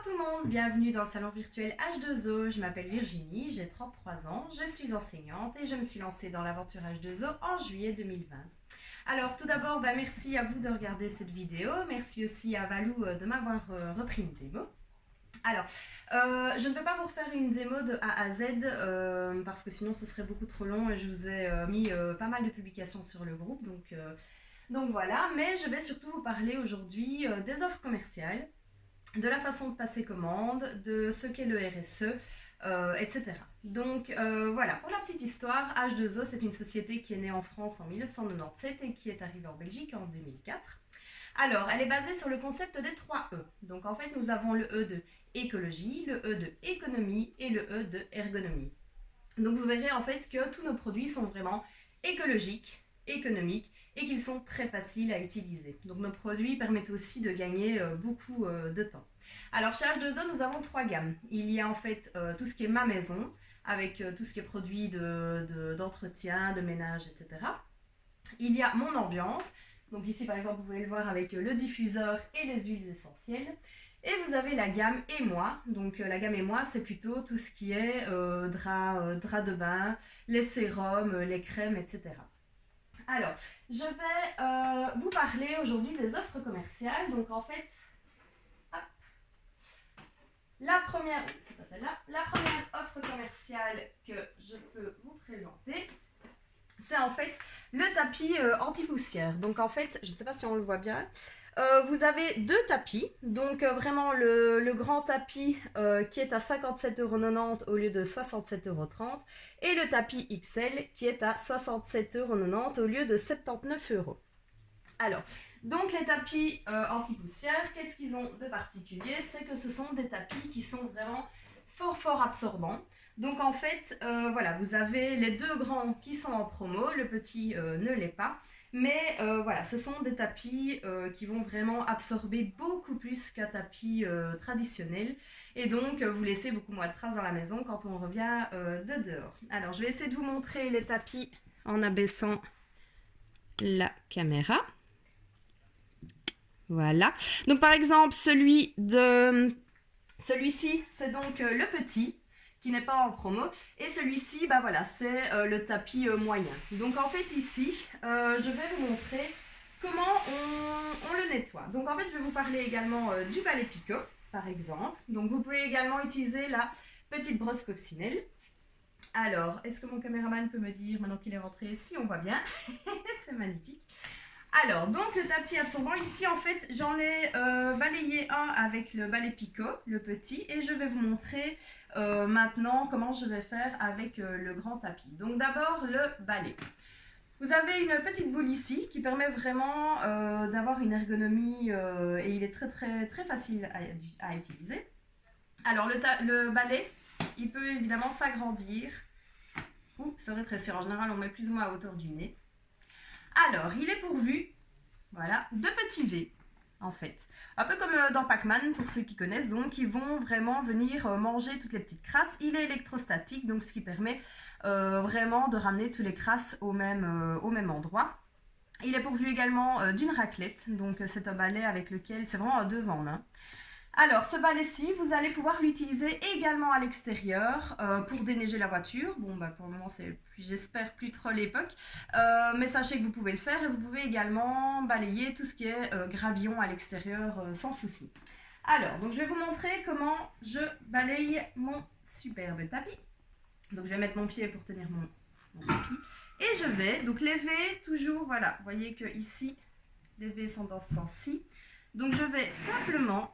tout le monde, bienvenue dans le salon virtuel H2O. Je m'appelle Virginie, j'ai 33 ans, je suis enseignante et je me suis lancée dans l'aventure H2O en juillet 2020. Alors tout d'abord, merci à vous de regarder cette vidéo, merci aussi à Valou de m'avoir repris une démo. Alors, je ne vais pas vous refaire une démo de A à Z parce que sinon ce serait beaucoup trop long et je vous ai mis pas mal de publications sur le groupe, donc voilà, mais je vais surtout vous parler aujourd'hui des offres commerciales, de la façon de passer commande, de ce qu'est le RSE, etc. Donc voilà, pour la petite histoire, H2O c'est une société qui est née en France en 1997 et qui est arrivée en Belgique en 2004. Alors, elle est basée sur le concept des 3 E. Donc en fait, nous avons le E de écologie, le E de économie et le E de ergonomie. Donc vous verrez en fait que tous nos produits sont vraiment écologiques, économiques et qu'ils sont très faciles à utiliser. Donc nos produits permettent aussi de gagner beaucoup de temps. Alors chez H2O, nous avons 3 gammes. Il y a en fait tout ce qui est ma maison, avec tout ce qui est produits d'entretien, de ménage, etc. Il y a mon ambiance. Donc ici par exemple, vous pouvez le voir avec le diffuseur et les huiles essentielles. Et vous avez la gamme et moi. Donc la gamme et moi, c'est plutôt tout ce qui est drap de bain, les sérums, les crèmes, etc. Alors, je vais vous parler aujourd'hui des offres commerciales. Donc en fait, hop, la première offre commerciale que je peux vous présenter, c'est en fait le tapis anti-poussière. Donc en fait, je ne sais pas si on le voit bien, vous avez 2 tapis. Donc vraiment le grand tapis qui est à 57,90 € au lieu de 67,30 € et le tapis XL qui est à 67,90 € au lieu de 79 €. Alors, donc les tapis anti-poussière, qu'est-ce qu'ils ont de particulier? C'est que ce sont des tapis qui sont vraiment fort absorbants. Donc en fait, voilà, vous avez les 2 grands qui sont en promo, le petit ne l'est pas. Mais voilà, ce sont des tapis qui vont vraiment absorber beaucoup plus qu'un tapis traditionnel. Et donc, vous laissez beaucoup moins de traces dans la maison quand on revient de dehors. Alors, je vais essayer de vous montrer les tapis en abaissant la caméra. Voilà. Donc, par exemple, celui-ci, c'est donc le petit, qui n'est pas en promo, et celui-ci voilà, c'est le tapis moyen. Donc en fait ici je vais vous montrer comment on le nettoie. Donc en fait je vais vous parler également du balai Picot par exemple. Donc vous pouvez également utiliser la petite brosse coccinelle. Alors est-ce que mon caméraman peut me dire maintenant qu'il est rentré si on voit bien? C'est magnifique. Alors, donc le tapis absorbant, ici en fait j'en ai balayé un avec le balai Picot, le petit, et je vais vous montrer maintenant comment je vais faire avec le grand tapis. Donc d'abord le balai. Vous avez une petite boule ici qui permet vraiment d'avoir une ergonomie et il est très facile à utiliser. Alors le balai, il peut évidemment s'agrandir ou se rétrécir. En général on met plus ou moins à hauteur du nez. Alors, il est pourvu, voilà, de petits V, en fait. Un peu comme dans Pac-Man, pour ceux qui connaissent, donc ils vont vraiment venir manger toutes les petites crasses. Il est électrostatique, donc ce qui permet vraiment de ramener tous les crasses au même endroit. Il est pourvu également d'une raclette, donc c'est un balai avec lequel, c'est vraiment un 2 en 1. Alors, ce balai-ci, vous allez pouvoir l'utiliser également à l'extérieur pour déneiger la voiture. Bon, pour le moment, c'est, j'espère, plus trop l'époque. Mais sachez que vous pouvez le faire et vous pouvez également balayer tout ce qui est gravillon à l'extérieur sans souci. Alors, donc je vais vous montrer comment je balaye mon superbe tapis. Donc, je vais mettre mon pied pour tenir mon tapis. Et je vais, donc les V, toujours, voilà, vous voyez que ici, les V sont dans ce sens-ci. Donc je vais simplement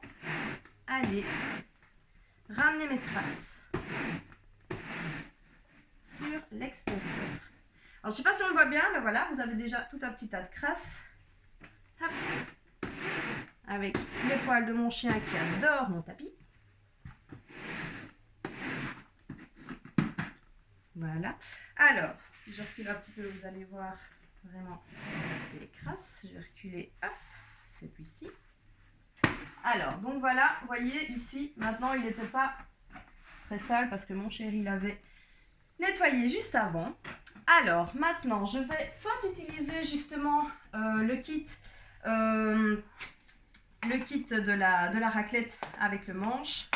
aller ramener mes traces sur l'extérieur. Alors je ne sais pas si on le voit bien, mais voilà, vous avez déjà tout un petit tas de crasses. Hop. Avec les poils de mon chien qui adore mon tapis. Voilà. Alors, si je recule un petit peu, vous allez voir vraiment les crasses. Je vais reculer, hop, celui-ci. Alors, donc voilà, vous voyez ici, maintenant il n'était pas très sale parce que mon chéri l'avait nettoyé juste avant. Alors, maintenant, je vais soit utiliser justement le kit le kit de la raclette avec le manche.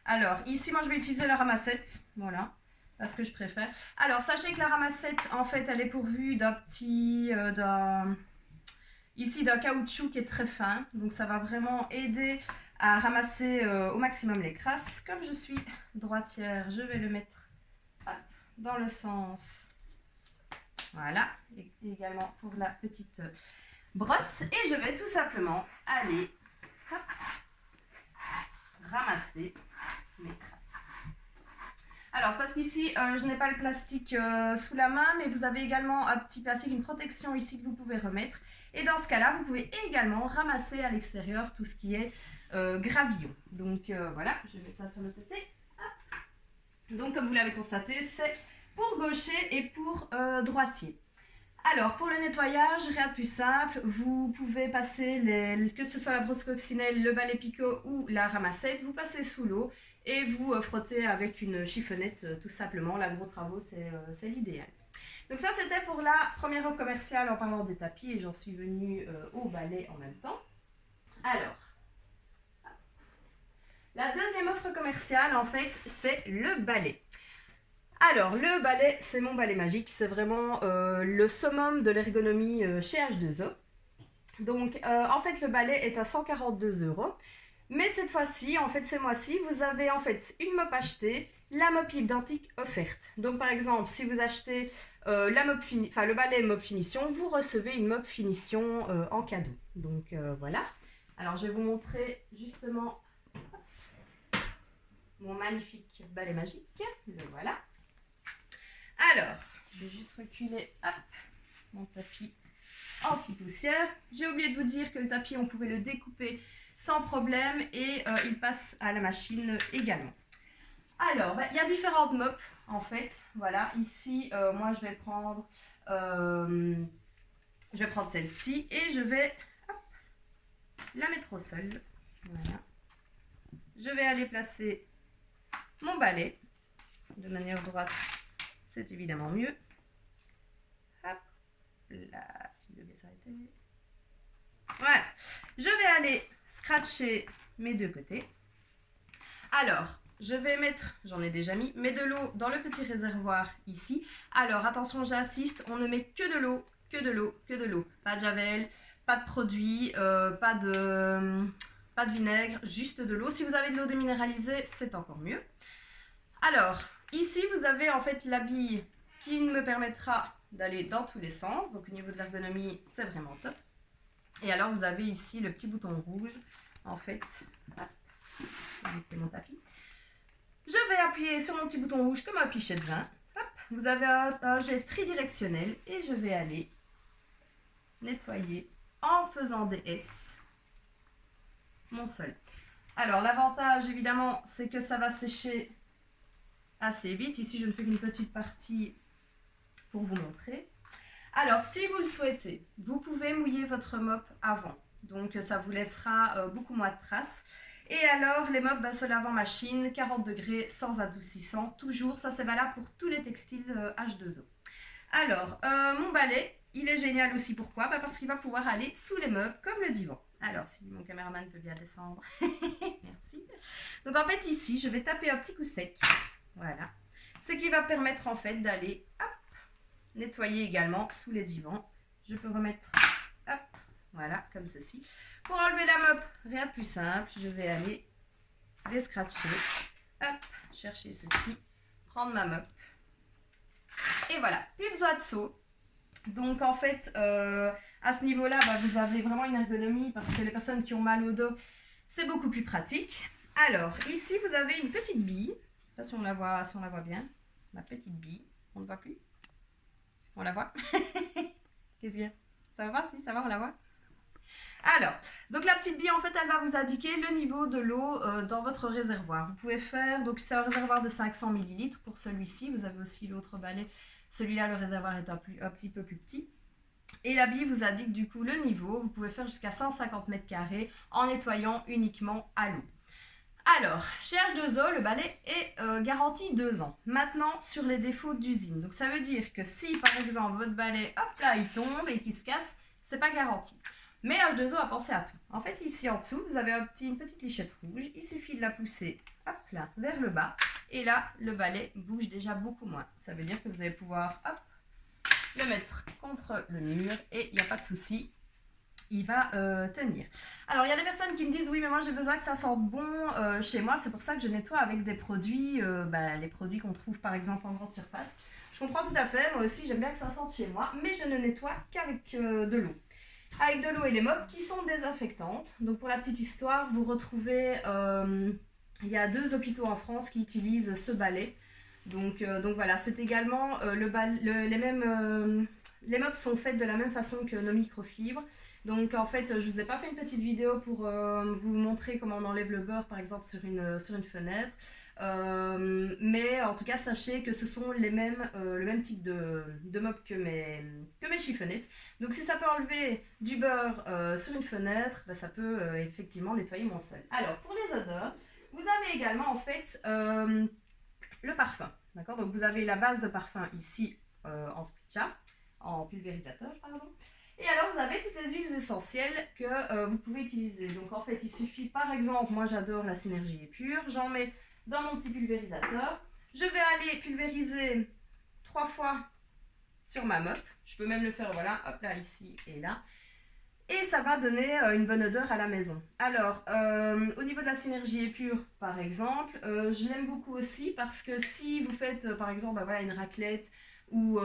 Alors, ici, moi, je vais utiliser la ramassette. Voilà, parce que je préfère. Alors, sachez que la ramassette, en fait, elle est pourvue d'un petit... ici, d'un caoutchouc qui est très fin. Donc, ça va vraiment aider à ramasser au maximum les crasses. Comme je suis droitière, je vais le mettre dans le sens... Voilà, et également pour la petite brosse. Et je vais tout simplement aller ramasser mes crasses. Alors, c'est parce qu'ici, je n'ai pas le plastique sous la main, mais vous avez également un petit plastique, une protection ici que vous pouvez remettre. Et dans ce cas-là, vous pouvez également ramasser à l'extérieur tout ce qui est gravillon. Donc, voilà, je vais mettre ça sur le côté. Donc, comme vous l'avez constaté, c'est pour gaucher et pour droitier. Alors, pour le nettoyage, rien de plus simple, vous pouvez passer, que ce soit la brosse coccinelle, le balai picot ou la ramassette, vous passez sous l'eau et vous frottez avec une chiffonnette tout simplement. La gros travaux, c'est l'idéal. Donc ça, c'était pour la première offre commerciale en parlant des tapis et j'en suis venue au balai en même temps. Alors, la deuxième offre commerciale, en fait, c'est le balai. Alors, le balai, c'est mon balai magique. C'est vraiment le summum de l'ergonomie chez H2O. Donc, en fait, le balai est à 142 €. Mais cette fois-ci, en fait, ce mois-ci, vous avez en fait une mop achetée, la mop identique offerte. Donc, par exemple, si vous achetez le balai mop finition, vous recevez une mop finition en cadeau. Donc, voilà. Alors, je vais vous montrer justement mon magnifique balai magique. Le voilà. Alors, je vais juste reculer mon tapis anti-poussière. J'ai oublié de vous dire que le tapis, on pouvait le découper sans problème et il passe à la machine également. Alors, il y a différentes mops en fait. Voilà, ici, moi je vais prendre celle-ci et je vais la mettre au sol. Voilà. Je vais aller placer mon balai de manière droite. C'est évidemment mieux. Hop, là, s'il devait s'arrêter. Voilà, je vais aller scratcher mes deux côtés. Alors, je vais mettre, j'en ai déjà mis, mais de l'eau dans le petit réservoir ici. Alors, attention, j'insiste, on ne met que de l'eau, que de l'eau, que de l'eau. Pas de javel, pas de produit, pas de vinaigre, juste de l'eau. Si vous avez de l'eau déminéralisée, c'est encore mieux. Alors, ici, vous avez en fait la bille qui me permettra d'aller dans tous les sens. Donc, au niveau de l'ergonomie, c'est vraiment top. Et alors, vous avez ici le petit bouton rouge. En fait, j'ai mon tapis. Je vais appuyer sur mon petit bouton rouge comme un pichet de vin. Hop, vous avez un jet tridirectionnel et je vais aller nettoyer en faisant des S mon sol. Alors, l'avantage, évidemment, c'est que ça va sécher assez vite. Ici, je ne fais qu'une petite partie pour vous montrer. Alors, si vous le souhaitez, vous pouvez mouiller votre mop avant. Donc, ça vous laissera beaucoup moins de traces. Et alors, les mops se lavent en machine, 40 degrés, sans adoucissant. Toujours, ça c'est valable pour tous les textiles H2O. Alors, mon balai, il est génial aussi. Pourquoi? Parce qu'il va pouvoir aller sous les meubles, comme le divan. Alors, si mon caméraman peut bien descendre. Merci. Donc, en fait, ici, je vais taper un petit coup sec. Voilà. Ce qui va permettre, en fait, d'aller nettoyer également sous les divans. Je peux remettre, voilà, comme ceci. Pour enlever la mop, rien de plus simple. Je vais aller les scratcher. Hop, chercher ceci. Prendre ma mop. Et voilà, plus besoin de seau. Donc, en fait, à ce niveau-là, vous avez vraiment une ergonomie parce que les personnes qui ont mal au dos, c'est beaucoup plus pratique. Alors, ici, vous avez une petite bille. Je ne sais pas si on la voit bien. Ma petite bille. On ne voit plus? On la voit? Qu'est-ce qu'il y a? Ça va pas? Si, ça va, on la voit? Alors, donc la petite bille, en fait, elle va vous indiquer le niveau de l'eau dans votre réservoir. Vous pouvez faire, donc c'est un réservoir de 500 ml pour celui-ci. Vous avez aussi l'autre balai. Celui-là, le réservoir est un petit peu plus petit. Et la bille vous indique du coup le niveau. Vous pouvez faire jusqu'à 150 mètres carrés en nettoyant uniquement à l'eau. Alors, chez H2O, le balai est garanti 2 ans. Maintenant, sur les défauts d'usine. Donc, ça veut dire que si, par exemple, votre balai, hop là, il tombe et qu'il se casse, c'est pas garanti. Mais H2O a pensé à tout. En fait, ici en dessous, vous avez une petite lichette rouge. Il suffit de la pousser, hop là, vers le bas. Et là, le balai bouge déjà beaucoup moins. Ça veut dire que vous allez pouvoir, hop, le mettre contre le mur et il n'y a pas de souci. Il va tenir. Alors, il y a des personnes qui me disent, oui, mais moi, j'ai besoin que ça sente bon chez moi. C'est pour ça que je nettoie avec des produits, les produits qu'on trouve, par exemple, en grande surface. Je comprends tout à fait. Moi aussi, j'aime bien que ça sente chez moi. Mais je ne nettoie qu'avec de l'eau. Avec de l'eau et les mops qui sont désinfectantes. Donc, pour la petite histoire, vous retrouvez... il y a 2 hôpitaux en France qui utilisent ce balai. Donc voilà, c'est également les mops sont faites de la même façon que nos microfibres. Donc en fait, je vous ai pas fait une petite vidéo pour vous montrer comment on enlève le beurre par exemple sur une fenêtre. Mais en tout cas, sachez que ce sont le même type de mop que mes chiffonnettes. Donc si ça peut enlever du beurre sur une fenêtre, ça peut effectivement nettoyer mon sol. Alors pour les odeurs, vous avez également en fait le parfum. D'accord. Donc vous avez la base de parfum ici en spitcha, en pulvérisateur, pardon. Et alors, vous avez toutes les huiles essentielles que vous pouvez utiliser. Donc, en fait, il suffit, par exemple, moi j'adore la Synergie Épure. J'en mets dans mon petit pulvérisateur. Je vais aller pulvériser 3 fois sur ma mop. Je peux même le faire, voilà, hop là, ici et là. Et ça va donner une bonne odeur à la maison. Alors, au niveau de la Synergie Épure, par exemple, je l'aime beaucoup aussi parce que si vous faites, par exemple, une raclette, ou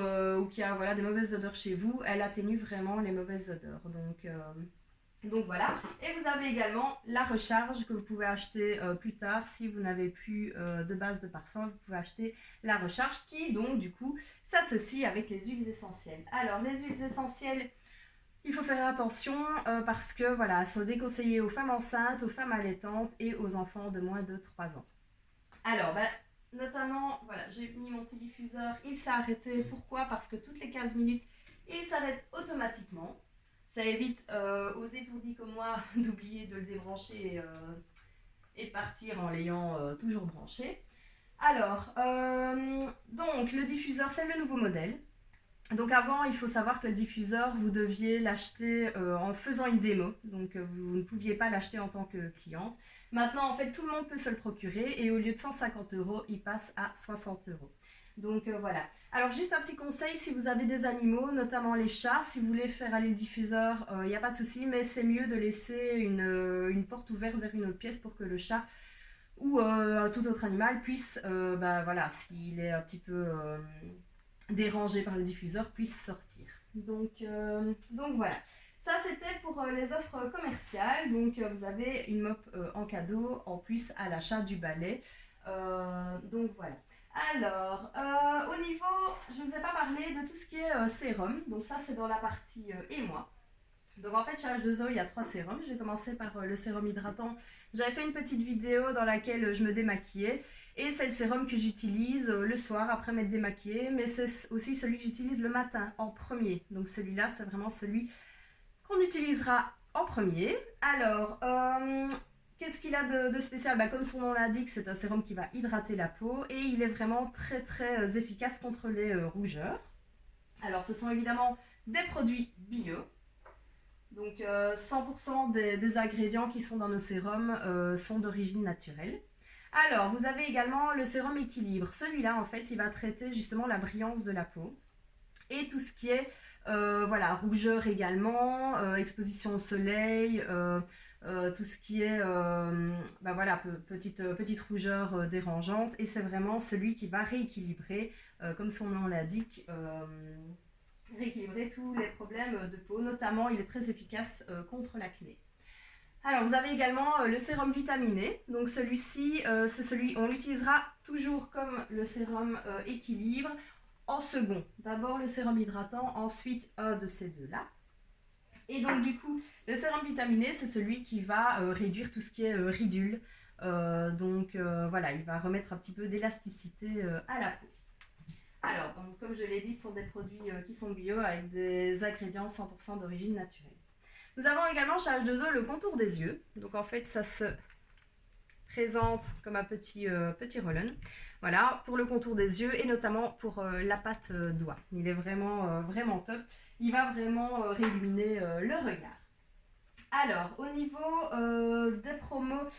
qu'il y a des mauvaises odeurs chez vous, elle atténue vraiment les mauvaises odeurs. Donc voilà. Et vous avez également la recharge que vous pouvez acheter plus tard. Si vous n'avez plus de base de parfum, vous pouvez acheter la recharge qui donc du coup s'associe avec les huiles essentielles. Alors les huiles essentielles, il faut faire attention parce que voilà, sont déconseillées aux femmes enceintes, aux femmes allaitantes et aux enfants de moins de 3 ans. Alors, notamment, voilà, j'ai mis mon petit diffuseur, il s'est arrêté. Pourquoi? Parce que toutes les 15 minutes, il s'arrête automatiquement. Ça évite aux étourdis comme moi d'oublier de le débrancher et de partir en l'ayant toujours branché. Alors, donc le diffuseur, c'est le nouveau modèle. Donc avant, il faut savoir que le diffuseur, vous deviez l'acheter en faisant une démo. Donc vous ne pouviez pas l'acheter en tant que client. Maintenant, en fait, tout le monde peut se le procurer et au lieu de 150 €, il passe à 60 €. Donc voilà. Alors juste un petit conseil, si vous avez des animaux, notamment les chats, si vous voulez faire aller le diffuseur, il n'y a pas de souci, mais c'est mieux de laisser une porte ouverte vers une autre pièce pour que le chat ou tout autre animal puisse, s'il est un petit peu dérangé par le diffuseur, puisse sortir. Donc voilà. Ça, c'était pour les offres commerciales. Donc, vous avez une mop en cadeau, en plus à l'achat du balai. Donc, voilà. Alors, au niveau, je ne vous ai pas parlé de tout ce qui est sérum. Donc, ça, c'est dans la partie émoi. Donc, en fait, chez H2O, il y a 3 sérums. Je vais commencer par le sérum hydratant. J'avais fait une petite vidéo dans laquelle je me démaquillais. Et c'est le sérum que j'utilise le soir après m'être démaquillée. Mais c'est aussi celui que j'utilise le matin en premier. Donc, celui-là, c'est vraiment celui qu'on utilisera en premier. Alors, qu'est-ce qu'il a de spécial? Comme son nom l'indique, c'est un sérum qui va hydrater la peau et il est vraiment très très efficace contre les rougeurs. Alors, ce sont évidemment des produits bio. Donc, 100% des ingrédients qui sont dans nos sérums sont d'origine naturelle. Alors, vous avez également le sérum équilibre. Celui-là, en fait, il va traiter justement la brillance de la peau et tout ce qui est rougeur également, exposition au soleil, tout ce qui est petite rougeur dérangeante. Et c'est vraiment celui qui va rééquilibrer, comme son nom l'indique, rééquilibrer tous les problèmes de peau. Notamment, il est très efficace contre l'acné. Alors, vous avez également le sérum vitaminé. Donc, celui-ci, on l'utilisera toujours comme le sérum équilibre en second. D'abord le sérum hydratant, ensuite un de ces deux-là. Et donc, du coup, le sérum vitaminé, c'est celui qui va réduire tout ce qui est ridules. Il va remettre un petit peu d'élasticité à la peau. Alors, donc, comme je l'ai dit, ce sont des produits qui sont bio avec des ingrédients 100% d'origine naturelle. Nous avons également chez H2O le contour des yeux. Donc en fait, ça se présente comme un petit roll-on. Voilà, pour le contour des yeux et notamment pour la patte doigt. Il est vraiment top. Il va vraiment réilluminer le regard. Alors, au niveau des promos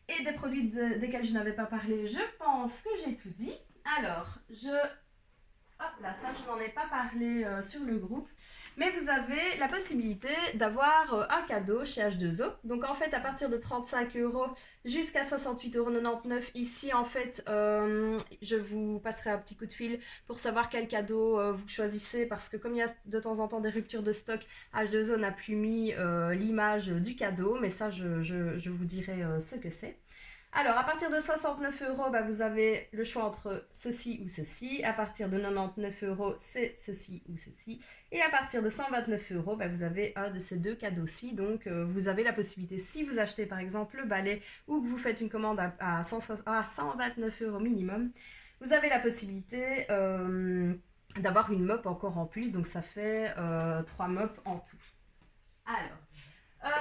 et des produits desquels je n'avais pas parlé, je pense que j'ai tout dit. Alors, hop là, ça je n'en ai pas parlé sur le groupe, mais vous avez la possibilité d'avoir un cadeau chez H2O. Donc en fait, à partir de 35 € jusqu'à 68,99 € ici, en fait, je vous passerai un petit coup de fil pour savoir quel cadeau vous choisissez, parce que comme il y a de temps en temps des ruptures de stock, H2O n'a plus mis l'image du cadeau, mais ça je vous dirai ce que c'est. Alors, à partir de 69 €, bah, vous avez le choix entre ceci ou ceci. À partir de 99 €, c'est ceci ou ceci. Et à partir de 129 €, bah, vous avez un de ces deux cadeaux-ci. Donc, vous avez la possibilité, si vous achetez par exemple le balai ou que vous faites une commande à 129 € minimum, vous avez la possibilité d'avoir une mop encore en plus. Donc, ça fait 3 mops en tout. Alors,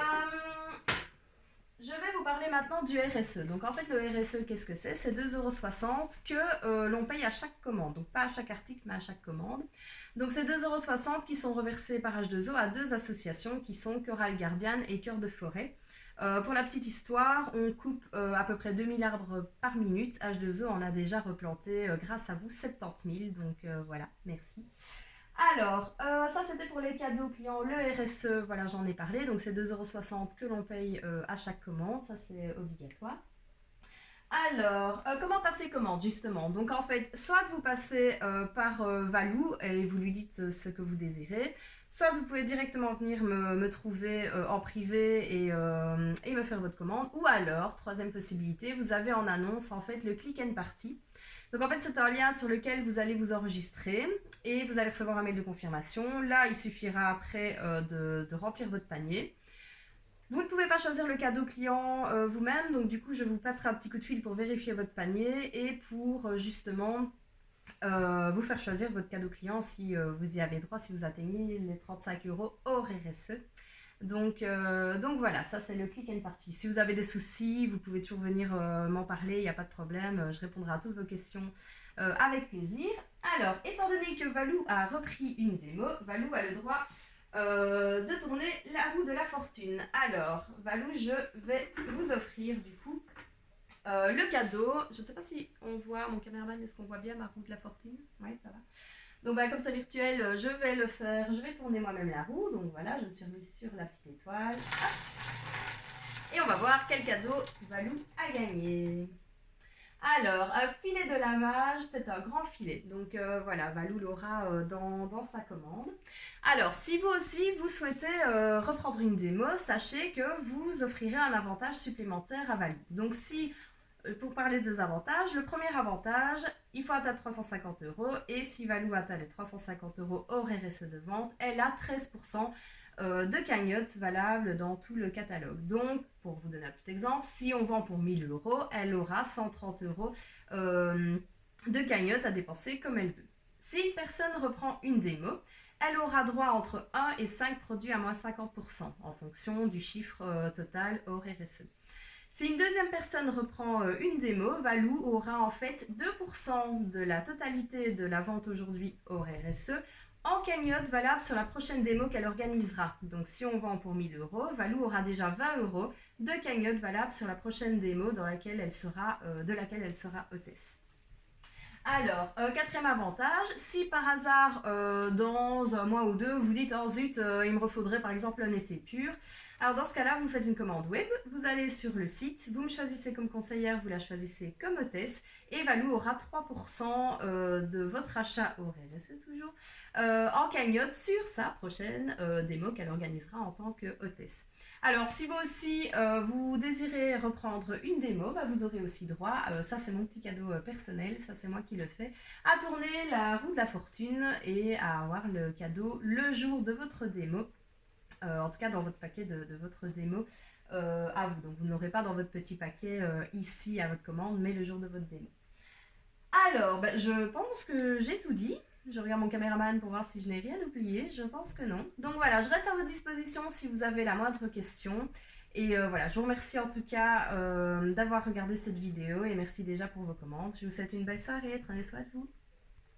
je vais vous parler maintenant du RSE. Donc en fait, le RSE, qu'est-ce que c'est? C'est 2,60 € que l'on paye à chaque commande. Donc pas à chaque article, mais à chaque commande. Donc c'est 2,60 € qui sont reversés par H2O à deux associations qui sont Coral Guardian et Cœur de Forêt. Pour la petite histoire, on coupe à peu près 2000 arbres par minute. H2O en a déjà replanté, grâce à vous, 70 000. Donc voilà, merci. Alors, ça c'était pour les cadeaux clients, le RSE, voilà, j'en ai parlé, donc c'est 2,60 € que l'on paye à chaque commande, ça c'est obligatoire. Alors, comment passer commande justement? Donc en fait, soit vous passez par Valou et vous lui dites ce que vous désirez, soit vous pouvez directement venir me trouver en privé et me faire votre commande, ou alors, troisième possibilité, vous avez en annonce en fait le Click and Party. Donc en fait, c'est un lien sur lequel vous allez vous enregistrer et vous allez recevoir un mail de confirmation. Là, il suffira après de remplir votre panier. Vous ne pouvez pas choisir le cadeau client vous-même, donc du coup, je vous passerai un petit coup de fil pour vérifier votre panier et pour justement vous faire choisir votre cadeau client si vous y avez droit, si vous atteignez les 35 € hors RSE. Donc voilà, ça c'est le Click and Party. Si vous avez des soucis, vous pouvez toujours venir m'en parler, il n'y a pas de problème. Je répondrai à toutes vos questions avec plaisir. Alors, étant donné que Valou a repris une démo, Valou a le droit de tourner la roue de la fortune. Alors, Valou, je vais vous offrir du coup le cadeau. Je ne sais pas si on voit, mon caméraman, est-ce qu'on voit bien ma roue de la fortune? Oui, ça va. Donc bah, comme c'est virtuel, je vais le faire, je vais tourner moi-même la roue. Donc voilà, je me suis remise sur la petite étoile. Hop. Et on va voir quel cadeau Valou a gagné. Alors, un filet de lavage, c'est un grand filet. Donc voilà, Valou l'aura dans sa commande. Alors, si vous aussi, vous souhaitez reprendre une démo, sachez que vous offrirez un avantage supplémentaire à Valou. Donc si, pour parler des avantages, le premier avantage, il faut atteindre 350 € et si Valou atteint les 350 € hors RSE de vente, elle a 13% de cagnotte valable dans tout le catalogue. Donc, pour vous donner un petit exemple, si on vend pour 1000 €, elle aura 130 € de cagnotte à dépenser comme elle veut. Si une personne reprend une démo, elle aura droit entre 1 et 5 produits à moins 50% en fonction du chiffre total hors RSE. Si une deuxième personne reprend une démo, Valou aura en fait 2% de la totalité de la vente aujourd'hui hors RSE en cagnotte valable sur la prochaine démo qu'elle organisera. Donc si on vend pour 1000 €, Valou aura déjà 20 € de cagnotte valable sur la prochaine démo de laquelle elle sera hôtesse. Alors, quatrième avantage, si par hasard, dans un mois ou deux, vous dites « Oh zut, il me refaudrait par exemple un été pur », alors dans ce cas-là, vous faites une commande web, vous allez sur le site, vous me choisissez comme conseillère, vous la choisissez comme hôtesse, et Valou aura 3% de votre achat au RSE toujours, en cagnotte sur sa prochaine démo qu'elle organisera en tant que hôtesse. Alors, si vous aussi, vous désirez reprendre une démo, bah, vous aurez aussi droit, ça c'est mon petit cadeau personnel, ça c'est moi qui le fais, à tourner la roue de la fortune et à avoir le cadeau le jour de votre démo, en tout cas dans votre paquet de votre démo à vous. Donc, vous n'aurez pas dans votre petit paquet ici à votre commande, mais le jour de votre démo. Alors, bah, je pense que j'ai tout dit. Je regarde mon caméraman pour voir si je n'ai rien oublié. Je pense que non. Donc voilà, je reste à votre disposition si vous avez la moindre question. Et voilà, je vous remercie en tout cas d'avoir regardé cette vidéo et merci déjà pour vos commandes. Je vous souhaite une belle soirée. Prenez soin de vous.